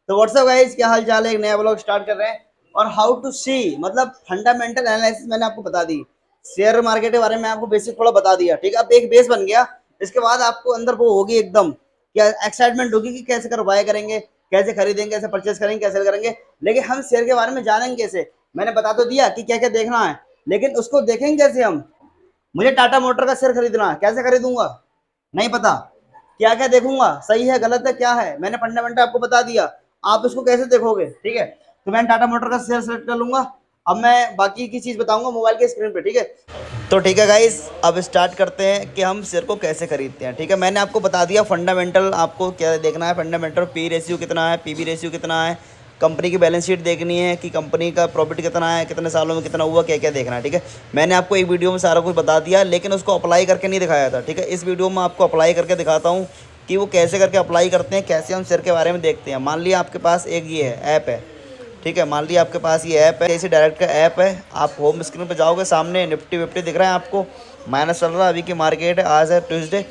तो WhatsApp guys, क्या हाल चाल है। एक नया ब्लॉग स्टार्ट कर रहे हैं और हाउ टू सी मतलब फंडामेंटल एनालिसिस मैंने आपको बता दी। शेयर मार्केट के बारे में आपको बेसिक थोड़ा बता दिया, ठीक है। अब एक बेस बन गया। इसके बाद आपको अंदर वो होगी एकदम क्या एक्साइटमेंट होगी कि कैसे कर बाय करेंगे, कैसे खरीदेंगे, कैसे परचेस करेंगे, कैसे करेंगे। लेकिन हम शेयर के बारे में जानेंगे कैसे। मैंने बता तो दिया कि क्या क्या देखना है, लेकिन उसको देखेंगे कैसे हम। मुझे टाटा मोटर का शेयर खरीदना है, कैसे खरीदूंगा नहीं पता। क्या क्या देखूंगा, सही है गलत है क्या है, मैंने फंडामेंटल आपको बता दिया। आप इसको कैसे देखोगे, ठीक है। तो मैंने टाटा मोटर का शेयर सेलेक्ट कर लूंगा। अब मैं बाकी की चीज बताऊंगा मोबाइल के स्क्रीन पे, ठीक है। तो ठीक है गाइस, अब स्टार्ट करते हैं कि हम शेयर को कैसे खरीदते हैं, ठीक है। मैंने आपको बता दिया फंडामेंटल आपको क्या देखना है। फंडामेंटल पी रेशियो कितना है, पीबी रेशियो कितना है, कंपनी की बैलेंस शीट देखनी है कि कंपनी का प्रॉफिट कितना है, कितने सालों में कितना हुआ, क्या क्या देखना है, ठीक है। मैंने आपको एक वीडियो में सारा कुछ बता दिया, लेकिन उसको अप्लाई करके नहीं दिखाया था, ठीक है। इस वीडियो में आपको अप्लाई करके दिखाता हूँ कि वो कैसे करके अप्लाई करते हैं, कैसे हम शेयर के बारे में देखते हैं। मान लिया आपके पास एक ये है ऐप है, ठीक है। मान लिया आपके पास ये ऐप है, जैसे डायरेक्ट का ऐप है। आप होम स्क्रीन पर जाओगे, सामने निफ्टी विफ्टी दिख रहा है आपको, माइनस चल रहा है। अभी की मार्केट है, आज है ट्यूसडे,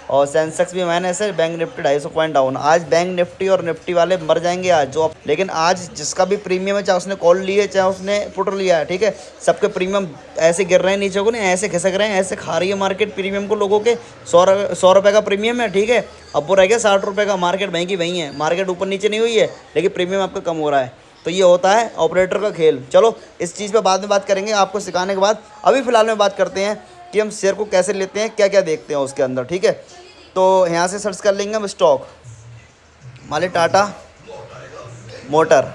और सेंसेक्स भी माइनस है। Bank Nifty 250 point down. आज बैंक निफ्टी और निफ्टी वाले मर जाएंगे आज जो। लेकिन आज जिसका भी प्रीमियम है, चाहे उसने कॉल लिए चाहे उसने पुट लिया है, ठीक है, सबके प्रीमियम ऐसे गिर रहे हैं नीचे को, नहीं ऐसे खिसक रहे हैं, ऐसे खा रही है मार्केट प्रीमियम को लोगों के। 100 रुपये का प्रीमियम है, ठीक है। अब वो रह गया 60 रुपये का। मार्केट वहीं की वहीं है, मार्केट ऊपर नीचे नहीं हुई है, लेकिन प्रीमियम आपका कम हो रहा है। तो ये होता है ऑपरेटर का खेल। चलो इस चीज़ पे बाद में बात करेंगे आपको सिखाने के बाद। अभी फ़िलहाल में बात करते हैं कि हम शेयर को कैसे लेते हैं, क्या क्या देखते हैं उसके अंदर, ठीक है। तो यहाँ से सर्च कर लेंगे हम स्टॉक, मान ली टाटा मोटर,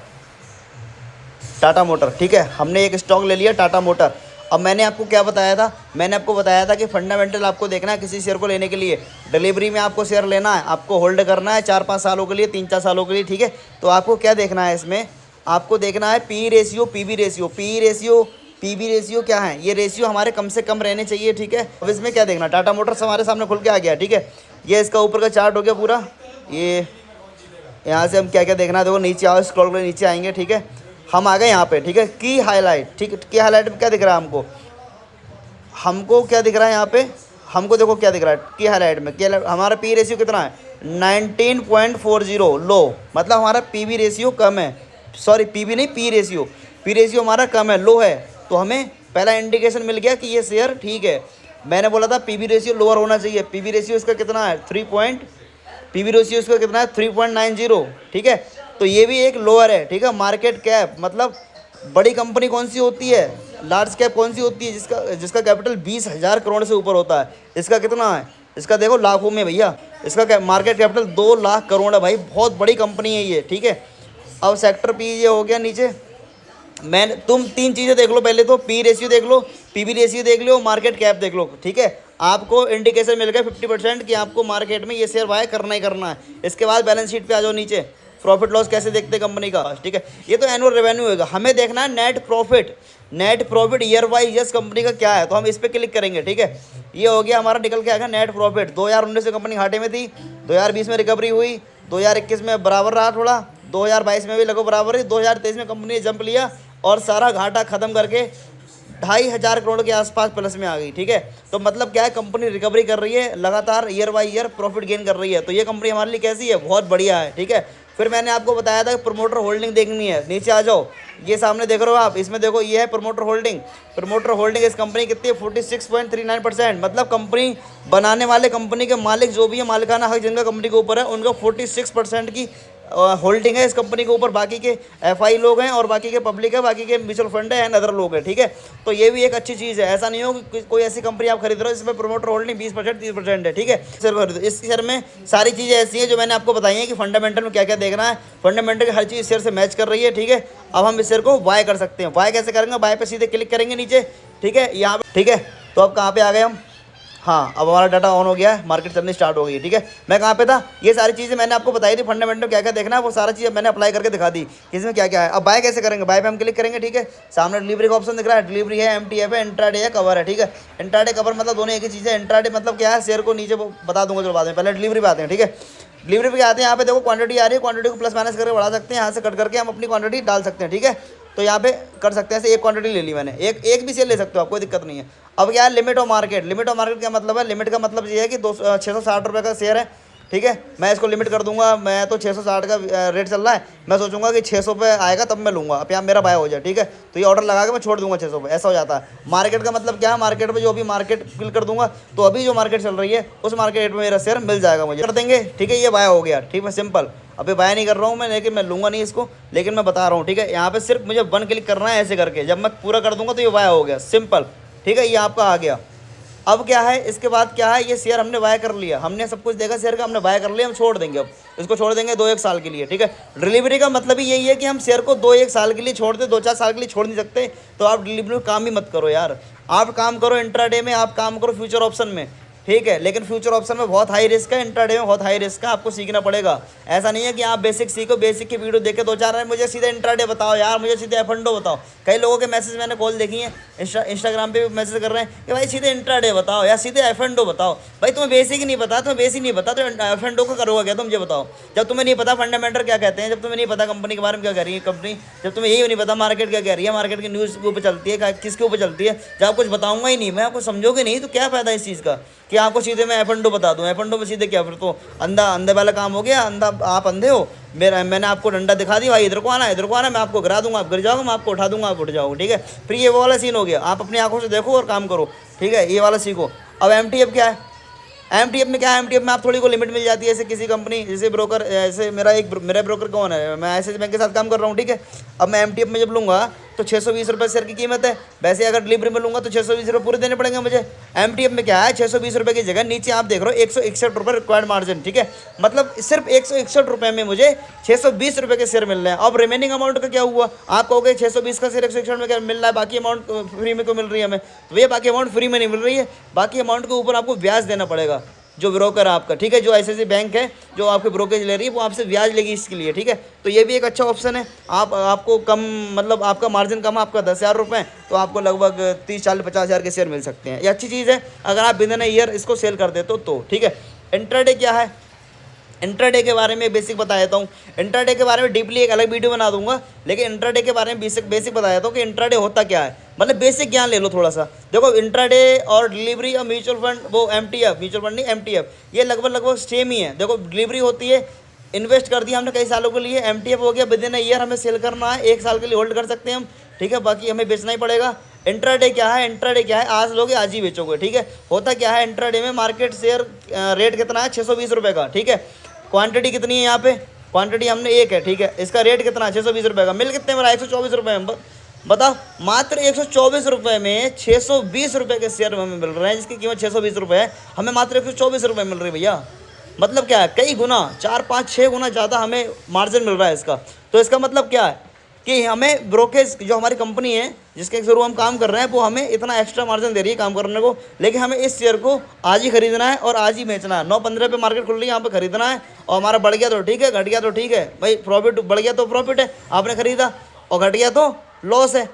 टाटा मोटर, ठीक है। हमने एक स्टॉक ले लिया टाटा मोटर। अब मैंने आपको क्या बताया था, मैंने आपको बताया था कि फंडामेंटल आपको देखना है किसी शेयर को लेने के लिए। डिलीवरी में आपको शेयर लेना है, आपको होल्ड करना है 4-5 सालों के लिए, 3-4 सालों के लिए, ठीक है। तो आपको क्या देखना है इसमें, आपको देखना है P ratio, PB ratio. P ratio, PB ratio क्या है, ये रेशियो हमारे कम से कम रहने चाहिए, ठीक है। अब इसमें क्या देखना, टाटा मोटर्स हमारे सामने खुल के आ गया, ठीक है। ये इसका ऊपर का चार्ट हो गया पूरा। ये यहाँ से हम क्या क्या देखना है, देखो नीचे आओ, स्क्रॉल कर नीचे आएंगे, ठीक है। हम आ गए यहाँ पे, ठीक है। की हाईलाइट, ठीक है। की हाईलाइट में क्या दिख रहा है हमको, हमको क्या दिख रहा है यहाँ पे, हमको देखो क्या दिख रहा है की हाईलाइट में। क्या हमारा पी रेशियो कितना है, 19.40 लो, मतलब हमारा पीबी रेशियो कम है। सॉरी पीबी नहीं, पी रेशियो, पी रेशियो हमारा कम है, लो है। तो हमें पहला इंडिकेशन मिल गया कि ये शेयर ठीक है। मैंने बोला था पीबी रेशियो लोअर होना चाहिए। पीबी रेशियो इसका कितना है, पीबी रेशियो इसका कितना है, 3.90, ठीक है। तो ये भी एक लोअर है, ठीक है। मार्केट कैप मतलब बड़ी कंपनी कौन सी होती है, लार्ज कैप कौन सी होती है, जिसका जिसका कैपिटल 20,000 करोड़ से ऊपर होता है। इसका कितना है, इसका देखो लाखों में भैया। इसका मार्केट कैपिटल 2 लाख करोड़ है भाई, बहुत बड़ी कंपनी है ये, ठीक है। अब सेक्टर पी ये हो गया नीचे। तुम 3 चीज़ें देख लो पहले, तो पी रेशियो देख लो, पीबी रेशियो देख लो, मार्केट कैप देख लो, ठीक है। आपको इंडिकेशन मिल गया 50% कि आपको मार्केट में ये शेयर बाय करना ही करना है। इसके बाद बैलेंस शीट पे आ जाओ नीचे, प्रॉफिट लॉस कैसे देखते हैं कंपनी का, ठीक है। ये तो एनुअल रेवेन्यू होगा, हमें देखना है net profit. Net profit year wise yes company का क्या है, तो हम इस पर क्लिक करेंगे, ठीक है। ये हो गया हमारा, निकल के आएगा नेट प्रॉफिट। 2019 में कंपनी घाटे में थी, 2020 में रिकवरी हुई, 2021 में बराबर रहा थोड़ा, 2022 में भी लगभग बराबर ही, 2023 में कंपनी ने जंप लिया और सारा घाटा खत्म करके 2,500 करोड़ के आसपास प्लस में आ गई, ठीक है। तो मतलब क्या है, कंपनी रिकवरी कर रही है लगातार, year by year profit gain कर रही है। तो ये कंपनी हमारे लिए कैसी है, बहुत बढ़िया है, ठीक है। फिर मैंने आपको बताया था कि प्रमोटर होल्डिंग देखनी है, नीचे आ जाओ, ये सामने देख रहे हो आप, इसमें देखो ये है प्रमोटर होल्डिंग। प्रमोटर होल्डिंग इस कंपनी कितनी है, 46.39%। मतलब कंपनी बनाने वाले, कंपनी के मालिक जो भी है, मालिकाना हक जिनका कंपनी के ऊपर है, उनका 46% की होल्डिंग है इस कंपनी के ऊपर। बाकी के एफआई लोग हैं और बाकी के पब्लिक है, बाकी के म्यूचुअल फंड है एंड अदर लोग हैं, ठीक है। तो ये भी एक अच्छी चीज़ है। ऐसा नहीं हो कि कोई ऐसी कंपनी आप खरीद रहे हो जिसमें प्रमोटर होल्डिंग 20% 30% है, ठीक है। सिर्फ इस शेयर में सारी चीज़ें ऐसी हैं जो मैंने आपको बताई हैं कि फंडामेंटल में क्या क्या देखना है। फंडामेंटल की हर चीज़ शेयर से मैच कर रही है, ठीक है। अब हम इस शेयर को बाय कर सकते हैं। बाय कैसे करेंगे, बाय पे सीधे क्लिक करेंगे नीचे, ठीक है, यहाँ पे, ठीक है। तो अब कहाँ पे आ गए हम, हाँ अब हमारा डाटा ऑन हो गया है, मार्केट चलनी स्टार्ट हो गई है, ठीक है। मैं कहाँ पे था, ये सारी चीज़ें मैंने आपको बताई थी फंडामेंटल क्या क्या देखना है, वो सारा चीज़ मैंने अप्लाई करके दिखा दी कि इसमें क्या क्या है। अब बाय कैसे करेंगे, बाय पे हम क्लिक करेंगे, ठीक है। सामने डिलीवरी का ऑप्शन दिख रहा है, डिलीवरी है, एमटीएफ है, इंट्राडे है, कवर है, ठीक है। इंट्राडे कवर मतलब दोनों एक ही चीज़ है। इंट्राडे मतलब क्या है, शेयर को नीचे बता दूंगा चलो बाद में, पहले डिलीवरी पे आते हैं, ठीक है। डिलीवरी पे आते हैं, यहाँ पे देखो क्वांटिटी आ रही है, क्वांटिटी को प्लस माइनस करके बढ़ा सकते हैं, यहाँ से कट करके हम अपनी क्वांटिटी डाल सकते हैं, ठीक है। तो यहाँ पे कर सकते हैं, ऐसे एक क्वांटिटी ले ली मैंने, एक भी शेयर ले सकते हो आप, कोई दिक्कत नहीं है। अब क्या है limit of market, limit of market क्या मतलब है, लिमिट का मतलब ये है कि 660 रुपये का शेयर है, ठीक है। मैं इसको लिमिट कर दूंगा, मैं तो 660 का रेट चल रहा है, मैं सोचूंगा कि 600 पे आएगा तब मैं लूँगा, अब यहाँ मेरा बाय हो जाए, ठीक है। तो ये ऑर्डर लगा के मैं छोड़ दूंगा 600 पे, ऐसा हो जाता है। मार्केट का मतलब क्या है, मार्केट में जो अभी मार्केट फिल कर दूंगा, तो अभी जो मार्केट चल रही है उस मार्केट रेट में मेरा शेयर मिल जाएगा, मुझे कर देंगे, ठीक है। ये बाय हो गया, ठीक है, सिंपल। अभी बाय नहीं कर रहा हूँ मैं, लेकिन मैं लूँगा नहीं इसको, लेकिन मैं बता रहा हूँ, ठीक है। यहाँ पे सिर्फ मुझे 1 क्लिक करना है ऐसे करके, जब मैं पूरा कर दूंगा तो ये बाय हो गया, सिंपल, ठीक है। ये आपका आ गया। अब क्या है, इसके बाद क्या है, ये शेयर हमने बाय कर लिया, हमने सब कुछ देखा शेयर का, हमने बाय कर लिया, हम छोड़ देंगे। अब इसको छोड़ देंगे 2-1 साल के लिए, ठीक है। डिलीवरी का मतलब ही यही है कि हम शेयर को 2-1 साल के लिए छोड़ दे, 2-4 साल के लिए छोड़ नहीं सकते। तो आप डिलीवरी में काम ही मत करो यार, आप काम करो इंट्राडे में, आप काम करो फ्यूचर ऑप्शन में, ठीक है। लेकिन फ्यूचर ऑप्शन में बहुत हाई रिस्क है, इंट्राडे में बहुत हाई रिस्क है, आपको सीखना पड़ेगा। ऐसा नहीं है कि आप बेसिक सीखो, बेसिक की वीडियो देखे 2-4 है, मुझे सीधे इंट्राडे बताओ यार, मुझे सीधे एफंडो बताओ। कई लोगों के मैसेज मैंने कॉल देखी है, इंस्टाग्राम पे भी मैसेज कर रहे हैं कि भाई सीधे इंट्राडे बताओ या सीधे एफंडो बताओ। भाई तुम्हें बेसिक ही नहीं पता, तुम्हें बेसिक नहीं पता तो एफंडो को करोगे क्या, तुम मुझे बताओ। जब तुम्हें नहीं पता फंडामेंटल क्या कहते हैं, जब तुम्हें नहीं पता कंपनी के बारे में क्या कह रही है कंपनी, जब तुम्हें यही नहीं पता मार्केट क्या कह रही है, मार्केट की न्यूज़ के ऊपर चलती है, किसके ऊपर चलती है, जब आप कुछ बताऊंगा ही नहीं मैं, आपको समझोगे नहीं, तो क्या फ़ायदा इस चीज़ का कि आपको सीधे मैं एफंडो बता दूं। एफंडो में सीधे क्या, फिर तो अंधे वाला काम हो गया, आप अंधे हो। मैंने आपको डंडा दिखा दिया, भाई इधर को आना, इधर को आना, मैं आपको गिरा दूंगा, आप गिर जाओगे, मैं आपको उठा दूंगा, आप उठ जाओगे, ठीक है। फिर ये वो वाला सीन हो गया, आप अपनी आंखों से देखो और काम करो, ठीक है, ये वाला सीखो। अब एमटीएफ क्या है, एमटीएफ में क्या है, एमटीएफ में आप थोड़ी को लिमिट मिल जाती है, जैसे किसी कंपनी, जैसे ब्रोकर, जैसे मेरा ब्रोकर कौन है, मैं ऐसे बैंक के साथ काम कर रहा हूँ, ठीक है। अब मैं एमटीएफ में जब लूँगा तो 620 रुपये शेयर की कीमत है, वैसे अगर डिलीवरी में लूँगा तो 620 रुपये पूरे देने पड़ेंगे मुझे। एमटीएफ में क्या है, 620 रुपये की जगह नीचे आप देख रहे हो 161 रुपये रिक्वायर्ड मार्जिन, ठीक है। मतलब सिर्फ 161 रुपये में मुझे 620 रुपये के शेयर मिल रहे हैं। अब रिमेनिंग अमाउंट का क्या हुआ, आप कहोगे 620 का शेयर 161 में क्या मिल रहा है, बाकी अमाउंट फ्री में क्यों मिल रही है हमें, तो ये बाकी अमाउंट फ्री में नहीं मिल रही है, बाकी अमाउंट के ऊपर आपको ब्याज देना पड़ेगा, जो ब्रोकर है आपका, ठीक है, जो ऐसे बैंक है जो आपके ब्रोकेज ले रही है वो आपसे ब्याज लेगी इसके लिए, ठीक है। तो ये भी एक अच्छा ऑप्शन है। आपको कम, मतलब आपका मार्जिन कम है, आपका 10,000 रुपये, तो आपको लगभग 30-40-50 हज़ार के शेयर मिल सकते हैं। ये अच्छी चीज़ है अगर आप विदिन ईयर इसको सेल कर देते हो तो, ठीक है। इंट्राडे क्या है, इंट्राडे के बारे में बेसिक बता देता हूँ। इंट्राडे के बारे में डीपली एक अलग वीडियो बना दूंगा, लेकिन इंट्राडे के बारे में बेसिक बता देता हूँ कि इंट्राडे होता क्या है, मतलब बेसिक ज्ञान ले लो थोड़ा सा। देखो इंट्राडे और डिलीवरी और म्यूचुअल फंड, वो एमटीएफ, म्यूचुअल फंड नहीं एमटीएफ, ये लगभग सेम ही है। देखो डिलीवरी होती है, इन्वेस्ट कर दिया हमने कई सालों के लिए, एमटीएफ हो गया विदिन ईयर हमें सेल करना है, 1 साल के लिए होल्ड कर सकते हैं हम, ठीक है, बाकी हमें बेचना ही पड़ेगा। इंट्राडे क्या है, इंट्राडे क्या है, आज लोगे आज ही बेचोगे, ठीक है। होता क्या है इंट्राडे में, मार्केट शेयर रेट कितना है, 620 रुपये का, ठीक है। क्वांटिटी कितनी है यहाँ पे, क्वांटिटी हमने 1 है, ठीक है। इसका रेट कितना है, 620 रुपये का। मिल कितने में रहा है, 124 रुपये में। बताओ, मात्र 124 रुपये में 620 रुपये के शेयर हमें मिल रहे हैं, जिसकी कीमत 620 रुपये है, हमें मात्र 124 रुपये मिल रही है भैया। मतलब क्या है, कई गुना, 4-5-6 गुना ज़्यादा हमें मार्जिन मिल रहा है इसका। तो इसका मतलब क्या है कि हमें ब्रोकेज, जो हमारी कंपनी है जिसके थ्रू हम काम कर रहे हैं, वो हमें इतना एक्स्ट्रा मार्जिन दे रही है काम करने को, लेकिन हमें इस शेयर को आज ही खरीदना है और आज ही बेचना है। 9-15 पे मार्केट खुल रही है, यहाँ पे खरीदना है, और हमारा बढ़ गया तो ठीक है, घट गया तो ठीक है भाई, प्रॉफिट बढ़ गया तो प्रॉफिट है, आपने खरीदा, और घट गया तो लॉस है।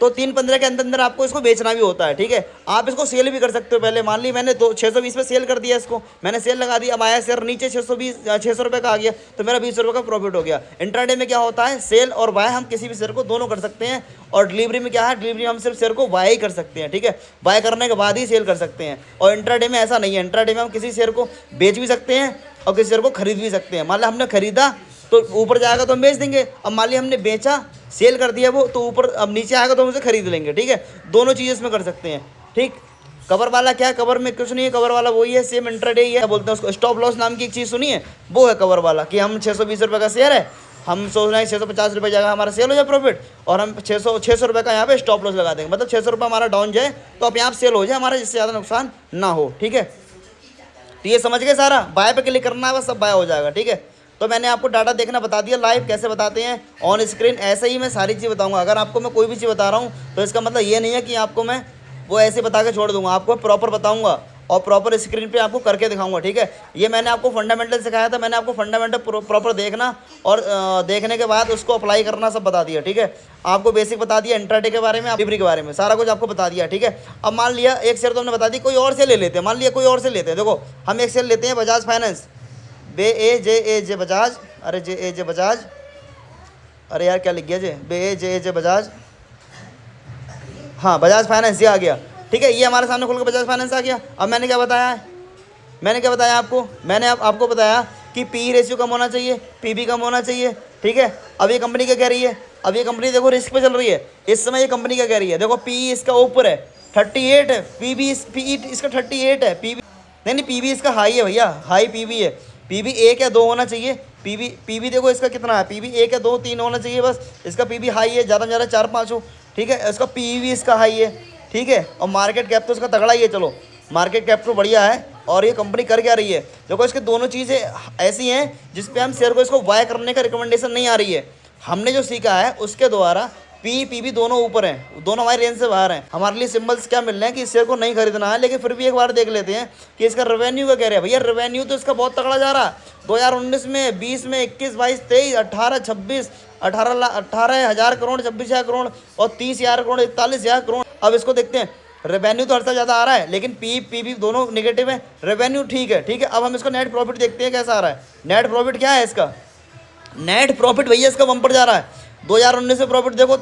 तो 3-15 के अंदर अंदर आपको इसको बेचना भी होता है, ठीक है। आप इसको सेल भी कर सकते हो। पहले मान ली मैंने 620 पे सेल कर दिया, इसको मैंने सेल लगा दिया, अब आया शेयर नीचे 600 रुपये का आ गया, तो मेरा 20 रुपये का प्रॉफिट हो गया। इंट्राडे में क्या होता है, सेल और बाय हम किसी भी शेयर को दोनों कर सकते हैं, और डिलीवरी में क्या है, डिलीवरी हम सिर्फ शेयर को बाय ही कर सकते हैं, ठीक है, बाय करने के बाद ही सेल कर सकते हैं। और इंट्राडे में ऐसा नहीं है, इंट्राडे में हम किसी शेयर को बेच भी सकते हैं और किसी शेयर को खरीद भी सकते हैं। मान लो हमने खरीदा तो ऊपर जाएगा तो हम बेच देंगे, अब मान लिया हमने बेचा, सेल कर दिया वो, तो ऊपर अब नीचे आएगा तो हम उसे खरीद लेंगे, ठीक है। दोनों चीज़ इसमें कर सकते हैं, ठीक। कवर वाला क्या है, कवर में कुछ नहीं है, कवर वाला वही है, सेम इंट्राडे ही है, बोलते हैं उसको स्टॉप लॉस नाम की एक चीज़ सुनी है, वो है कवर वाला, कि हम 620 रुपये का शेयर है, हम सोच रहे हैं 650 रुपये जगह हमारा सेल हो जाए प्रॉफिट, और हम 600 रुपये का यहाँ पे स्टॉप लॉस लगा देंगे, मतलब 600 रुपये हमारा डाउन जाए तो आप यहाँ सेल हो जाए, हमारा जिससे ज़्यादा नुकसान ना हो, ठीक है। तो ये समझ गए सारा, बाय पे क्लिक करना है बस, सब बाय हो जाएगा, ठीक है। तो मैंने आपको डाटा देखना बता दिया, लाइव कैसे बताते हैं ऑन स्क्रीन, ऐसे ही मैं सारी चीज़ बताऊंगा। अगर आपको मैं कोई भी चीज़ बता रहा हूँ तो इसका मतलब ये नहीं है कि आपको मैं वो ऐसे बता के छोड़ दूंगा, आपको प्रॉपर बताऊंगा और प्रॉपर स्क्रीन पे आपको करके दिखाऊंगा, ठीक है। ये मैंने आपको फंडामेंटल सिखाया था, मैंने आपको फंडामेंटल प्रॉपर देखना और देखने के बाद उसको अप्लाई करना सब बता दिया, ठीक है। आपको बेसिक बता दिया इंट्राडे के बारे में, डिलीवरी के बारे में, सारा कुछ आपको बता दिया, ठीक है। अब मान लिया एक शेयर तो हमने बता दी, कोई और से ले लेते हैं, मान लिया कोई और से लेते हैं। देखो हम एक शेयर लेते हैं बजाज फाइनेंस, BAJAJ बजाज, अरे JAJ बजाज, अरे यार क्या लिख गया जे, BAJAJ बजाज, हाँ बजाज फाइनेंस, ये आ गया, ठीक है। ये हमारे सामने खुल के बजाज फाइनेंस आ गया। अब मैंने क्या बताया है, मैंने क्या बताया आपको, मैंने आपको बताया कि पी रेशियो कम होना चाहिए, पीबी कम होना चाहिए, ठीक है। अब ये कंपनी क्या कह रही है, अब ये कंपनी देखो रिस्क पे चल रही है, इस समय ये कंपनी क्या कह रही है, देखो पी इसका ऊपर है 38 है, पीबी इसका 38 है, पीबी नहीं पीबी इसका हाई है भैया, हाई पीबी है, पीबी एक या दो होना चाहिए, पीबी देखो इसका कितना है, पीबी एक या दो तीन होना चाहिए बस, इसका पीबी हाई है, ज़्यादा से ज़्यादा 4-5 हो, ठीक है। इसका पीवी इसका हाई है, ठीक है। और मार्केट कैप तो इसका तगड़ा ही है, चलो मार्केट कैप तो बढ़िया है। और ये कंपनी कर क्या रही है, देखो इसके दोनों चीज़ें ऐसी हैं जिस पे हम शेयर को इसको बाय करने का रिकमेंडेशन नहीं आ रही है। हमने जो सीखा है उसके द्वारा पी पीबी दोनों ऊपर हैं, दोनों हमारी रेंज से बाहर हैं। हमारे लिए सिंबल्स क्या मिल रहे हैं कि इस शेयर को नहीं खरीदना है, लेकिन फिर भी एक बार देख लेते हैं कि इसका रेवेन्यू का कह रहे हैं। भैया रेवेन्यू तो इसका बहुत तगड़ा जा रहा है, 2019 में, 20 में, 21, 22, 23, 18, 26, 18,000 करोड़, 26,000 करोड़ और 30,000 करोड़, 41,000 करोड़। अब इसको देखते हैं, रेवेन्यू तो हर साल ज़्यादा आ रहा है, लेकिन पीबी दोनों नेगेटिव है, रेवेन्यू ठीक है, ठीक है। अब हम इसका नेट प्रॉफिट देखते हैं कैसा आ रहा है। नेट प्रॉफिट क्या है इसका, नेट प्रॉफिट भैया इसका बम्पर जा रहा है। 2019 में प्रॉफिट देखो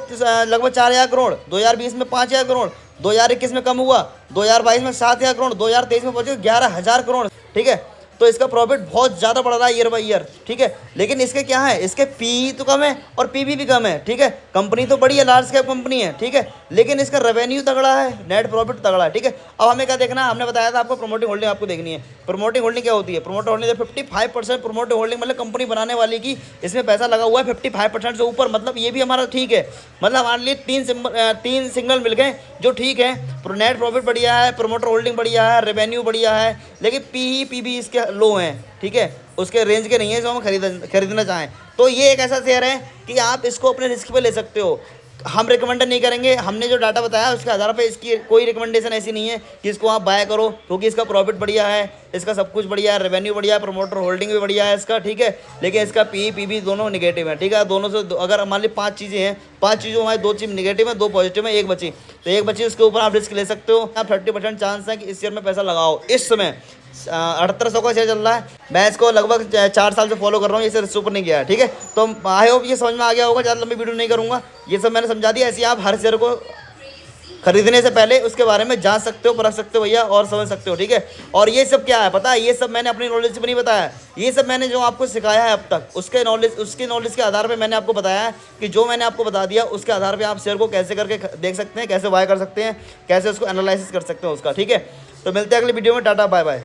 लगभग 4,000 करोड़, 2020 में 5,000 करोड़, 2021 में कम हुआ, 2022 में 7,000 करोड़, 2023 में पहुंचे 11,000 करोड़, ठीक है। तो इसका प्रॉफिट बहुत ज़्यादा बढ़ रहा है ईयर बाई ईयर, ठीक है। लेकिन इसके क्या है, इसके पी तो कम है और पीबी भी कम है, ठीक है। कंपनी तो बड़ी है, लार्ज कैप कंपनी है, ठीक है, लेकिन इसका रेवेन्यू तगड़ा है, नेट प्रॉफिट तगड़ा है, ठीक है। अब हमें क्या देखना है, हमने बताया था आपको प्रमोटिंग होल्डिंग आपको देखनी है। प्रमोटिंग होल्डिंग क्या होती है, प्रमोटर होल्डिंग 55% प्रमोटिंग होल्डिंग, मतलब कंपनी बनाने वाली की इसमें पैसा लगा हुआ है 55% से ऊपर, मतलब ये भी हमारा ठीक है। मतलब हमारे लिए तीन सिग्नल मिल गए जो ठीक है, नेट प्रॉफिट बढ़िया है, प्रमोटर होल्डिंग बढ़िया है, रेवेन्यू बढ़िया है, लेकिन पीबी इसके लो हैं, ठीक है, उसके रेंज के नहीं है जो हम खरीदना चाहें। तो ये एक ऐसा शेयर है कि आप इसको अपने रिस्क पे ले सकते हो। हम रिकमेंड नहीं करेंगे, हमने जो डाटा बताया उसके आधार पे इसकी कोई रिकमेंडेशन ऐसी नहीं है कि इसको आप बाय करो, क्योंकि इसका प्रॉफिट बढ़िया है, इसका सब कुछ बढ़िया है, रेवेन्यू बढ़िया है, प्रमोटर होल्डिंग भी बढ़िया है इसका, ठीक है। लेकिन इसका पीबी दोनों निगेटिव है, ठीक है। दोनों से अगर मान ली 5 चीज़ें हैं, 5 चीज़ों हमारी 2 चीज़ निगेटिव है, 2 पॉजिटिव है, 1 बची, तो 1 बची उसके ऊपर आप रिस्क ले सकते हो। आप 30% चांस है कि इस शेयर में पैसा लगाओ। इस समय 7800 का शेयर चल रहा है, मैं इसको लगभग 4 साल से फॉलो कर रहा हूँ, ये शेयर ऊपर नहीं गया है, ठीक है। तो आई होप ये समझ में आ गया होगा, ज़्यादा लंबी वीडियो नहीं करूँगा, ये सब मैंने समझा दिया। ऐसे आप हर शेयर को खरीदने से पहले उसके बारे में जान सकते हो, परख सकते हो भैया, और समझ सकते हो, ठीक है। और ये सब क्या है पता है, ये सब मैंने अपनी नॉलेज से नहीं बताया, ये सब मैंने जो आपको सिखाया है अब तक उसके नॉलेज के आधार पे मैंने आपको बताया है कि जो मैंने आपको बता दिया उसके आधार पे आप शेयर को कैसे करके देख सकते हैं, कैसे बाय कर सकते हैं, कैसे उसको एनालिसिस कर सकते हो उसका, ठीक है। तो मिलते हैं अगली वीडियो में, टाटा बाय बाय।